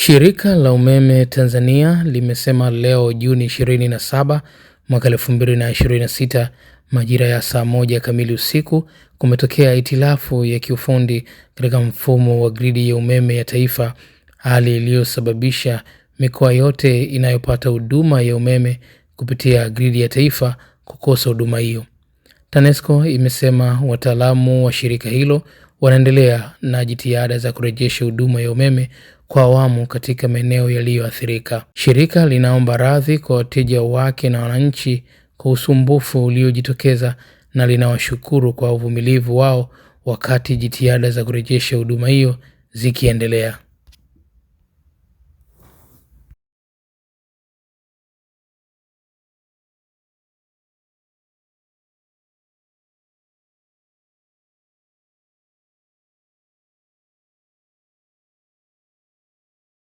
Shirika la umeme Tanzania limesema leo Juni 27 mwaka 2026 majira ya saa 1 kamili usiku kumetokea hitilafu ya kiufundi katika mfumo wa gridi ya umeme ya taifa, hali iliyosababisha mikoa yote inayopata huduma ya umeme kupitia gridi ya taifa kukosa huduma hiyo. TANESCO imesema wataalamu wa shirika hilo wanaendelea na jitihada za kurejesha huduma ya umeme kwa awamu katika maeneo yaliyoathirika. Shirika linaomba radhi kwa wateja wake na wananchi kwa usumbufu uliojitokeza na linawashukuru kwa uvumilivu wao wakati jitihada za kurejesha huduma hiyo zikiendelea.